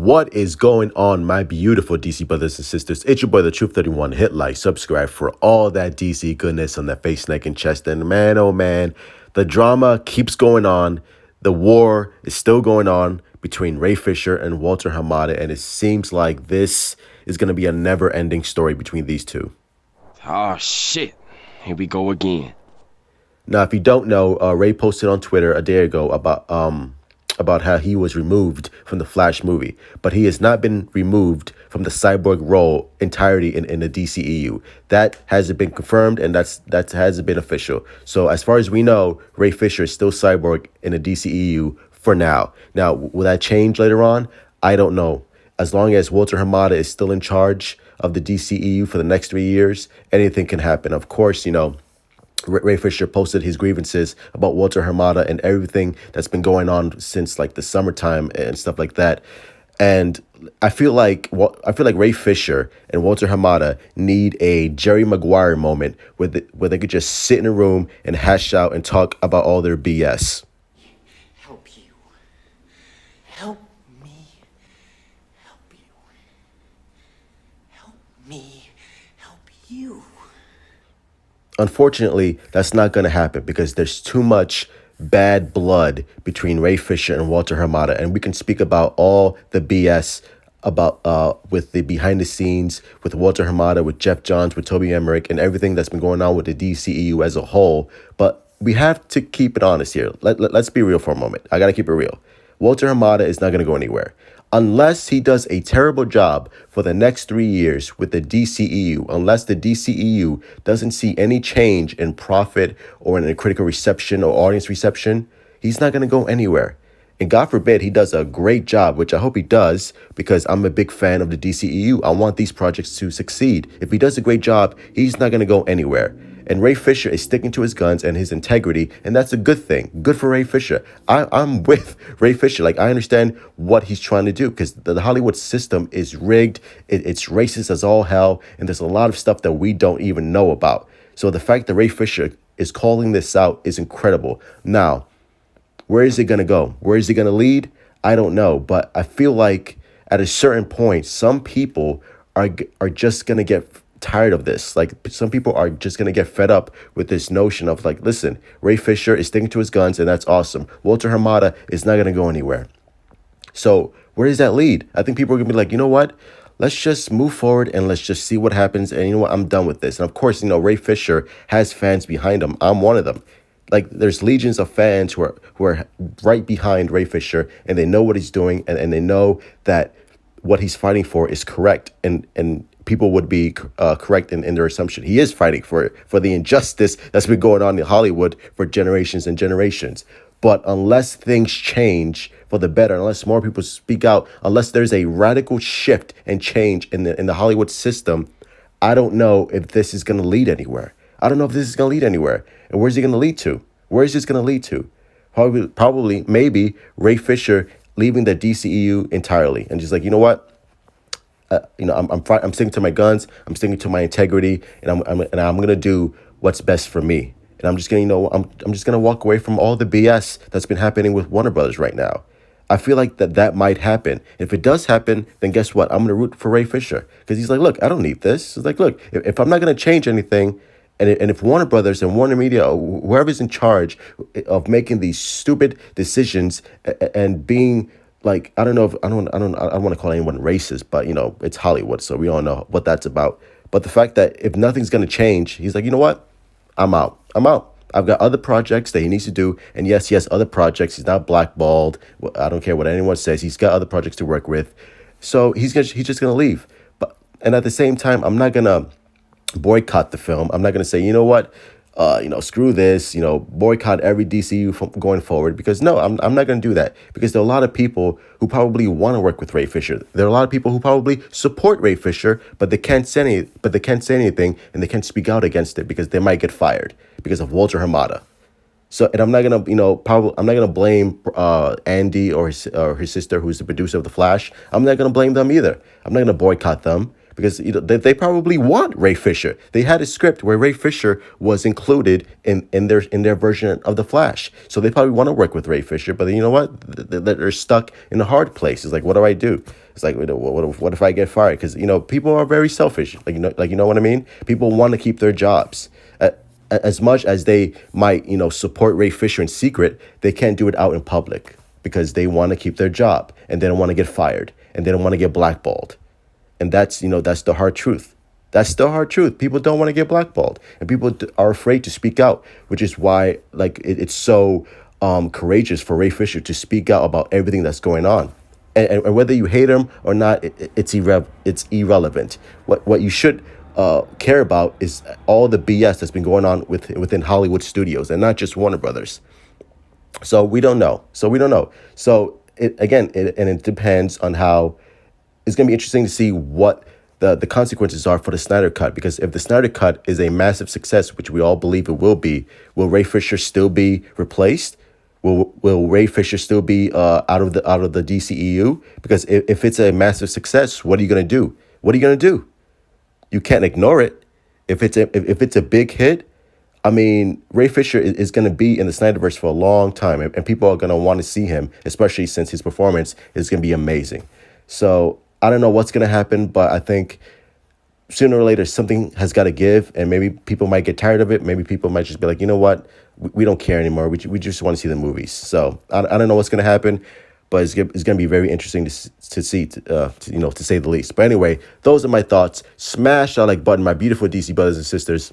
What is going on, my beautiful DC brothers and sisters? It's your boy, the Truth 31. Hit like, subscribe for all that DC goodness on the face, neck, and chest. And man, oh man, the drama keeps going on. The war is still going on between Ray Fisher and Walter Hamada, and it seems like this is going to be a never-ending story between these two. Oh, shit. Here we go again. Now, if you don't know, Ray posted on Twitter a day ago about how he was removed from the Flash movie, but he has not been removed from the Cyborg role entirely in the DCEU. That hasn't been confirmed, and that hasn't been official. So as far as we know, Ray Fisher is still Cyborg in the DCEU for now. Now, will that change later on? I don't know. As long as Walter Hamada is still in charge of the DCEU for the next 3 years, anything can happen. Of course, Ray Fisher posted his grievances about Walter Hamada and everything that's been going on since like the summertime and stuff like that. And I feel like Ray Fisher and Walter Hamada need a Jerry Maguire moment where they could just sit in a room and hash out and talk about all their BS. Help you. Help me. Help you. Help me. Help you. Unfortunately, that's not going to happen because there's too much bad blood between Ray Fisher and Walter Hamada. And we can speak about all the BS about with the behind the scenes, with Walter Hamada, with Jeff Johns, with Toby Emmerich, and everything that's been going on with the DCEU as a whole. But we have to keep it honest here. Let's be real for a moment. I got to keep it real. Walter Hamada is not going to go anywhere. Unless he does a terrible job for the next 3 years with the DCEU, unless the DCEU doesn't see any change in profit or in a critical reception or audience reception, he's not going to go anywhere. And God forbid he does a great job, which I hope he does, because I'm a big fan of the DCEU. I want these projects to succeed. If he does a great job, he's not going to go anywhere. And Ray Fisher is sticking to his guns and his integrity, and that's a good thing. Good for Ray Fisher. I'm with Ray Fisher. Like, I understand what he's trying to do, because the Hollywood system is rigged. It's racist as all hell, and there's a lot of stuff that we don't even know about. So the fact that Ray Fisher is calling this out is incredible. Now, where is it going to go? Where is it going to lead? I don't know, but I feel like at a certain point, some people are just going to get tired of this. Like, some people are just going to get fed up with this notion of like, listen, Ray Fisher is sticking to his guns, and that's awesome. Walter Hamada is not going to go anywhere. So where does that lead? I think people are going to be like, you know what? Let's just move forward and let's just see what happens. And you know what? I'm done with this. And of course, Ray Fisher has fans behind him. I'm one of them. Like, there's legions of fans who are right behind Ray Fisher, and they know what he's doing, and they know that what he's fighting for is correct, and people would be correct in their assumption. He is fighting for the injustice that's been going on in Hollywood for generations and generations. But unless things change for the better, unless more people speak out, unless there's a radical shift and change in the Hollywood system, I don't know if this is going to lead anywhere. And where's it going to lead to? Where is this going to lead to? Probably, maybe Ray Fisher leaving the DCEU entirely and just like, you know what? I'm sticking to my guns. I'm sticking to my integrity, and I'm gonna do what's best for me. And I'm just gonna, I'm just gonna walk away from all the BS that's been happening with Warner Brothers right now. I feel like that might happen. If it does happen, then guess what? I'm gonna root for Ray Fisher, because he's like, look, I don't need this. It's like, look, if I'm not gonna change anything, and if Warner Brothers and Warner Media, or whoever's in charge of making these stupid decisions and being like, I don't want to call anyone racist, but it's Hollywood, so we all know what that's about. But the fact that if nothing's going to change, he's like, you know what? I'm out. I've got other projects that he needs to do. And yes, he has other projects. He's not blackballed. I don't care what anyone says. He's got other projects to work with. So he's just going to leave. And at the same time, I'm not going to boycott the film. I'm not going to say, you know what? Screw this, boycott every DCU from going forward, because no, I'm not going to do that, because there are a lot of people who probably want to work with Ray Fisher. There are a lot of people who probably support Ray Fisher, but they can't say anything, and they can't speak out against it because they might get fired because of Walter Hamada. So, and I'm not going to, I'm not going to blame Andy or his sister, who's the producer of The Flash. I'm not going to blame them either. I'm not going to boycott them, because they probably want Ray Fisher. They had a script where Ray Fisher was included in their version of the Flash, so they probably want to work with Ray Fisher. But you know what? They're stuck in a hard place. It's like, what do I do? It's like, what if I get fired? Because people are very selfish. Like you know what I mean. People want to keep their jobs. As much as they might, support Ray Fisher in secret, they can't do it out in public because they want to keep their job and they don't want to get fired and they don't want to get blackballed. And that's the hard truth. That's the hard truth. People don't want to get blackballed and people are afraid to speak out, which is why it's so courageous for Ray Fisher to speak out about everything that's going on. And whether you hate him or not, it's irrelevant. What you should care about is all the BS that's been going on within Hollywood studios and not just Warner Brothers. So we don't know. So it depends on how. It's going to be interesting to see what the consequences are for the Snyder Cut, because if the Snyder Cut is a massive success, which we all believe it will be, will Ray Fisher still be replaced? Will Ray Fisher still be out of the DCEU? Because if it's a massive success, what are you going to do? What are you going to do? You can't ignore it. If it's a big hit, I mean, Ray Fisher is going to be in the Snyderverse for a long time, and people are going to want to see him, especially since his performance is going to be amazing. So I don't know what's going to happen, but I think sooner or later something has got to give, and maybe people might get tired of it. Maybe people might just be like, you know what, we don't care anymore. We just want to see the movies. So I don't know what's going to happen, but it's going to be very interesting to see, to say the least. But anyway, those are my thoughts. Smash that like button, my beautiful DC brothers and sisters.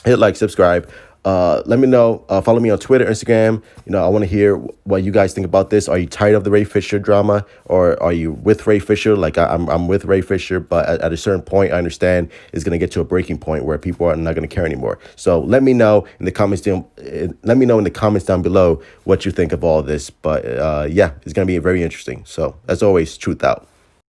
Hit like, subscribe. Let me know. Follow me on Twitter, Instagram. I want to hear what you guys think about this. Are you tired of the Ray Fisher drama, or are you with Ray Fisher? Like I'm with Ray Fisher, but at a certain point, I understand it's going to get to a breaking point where people are not going to care anymore. So let me know in the comments down. Let me know in the comments down below what you think of all this. But yeah, it's going to be very interesting. So as always, truth out.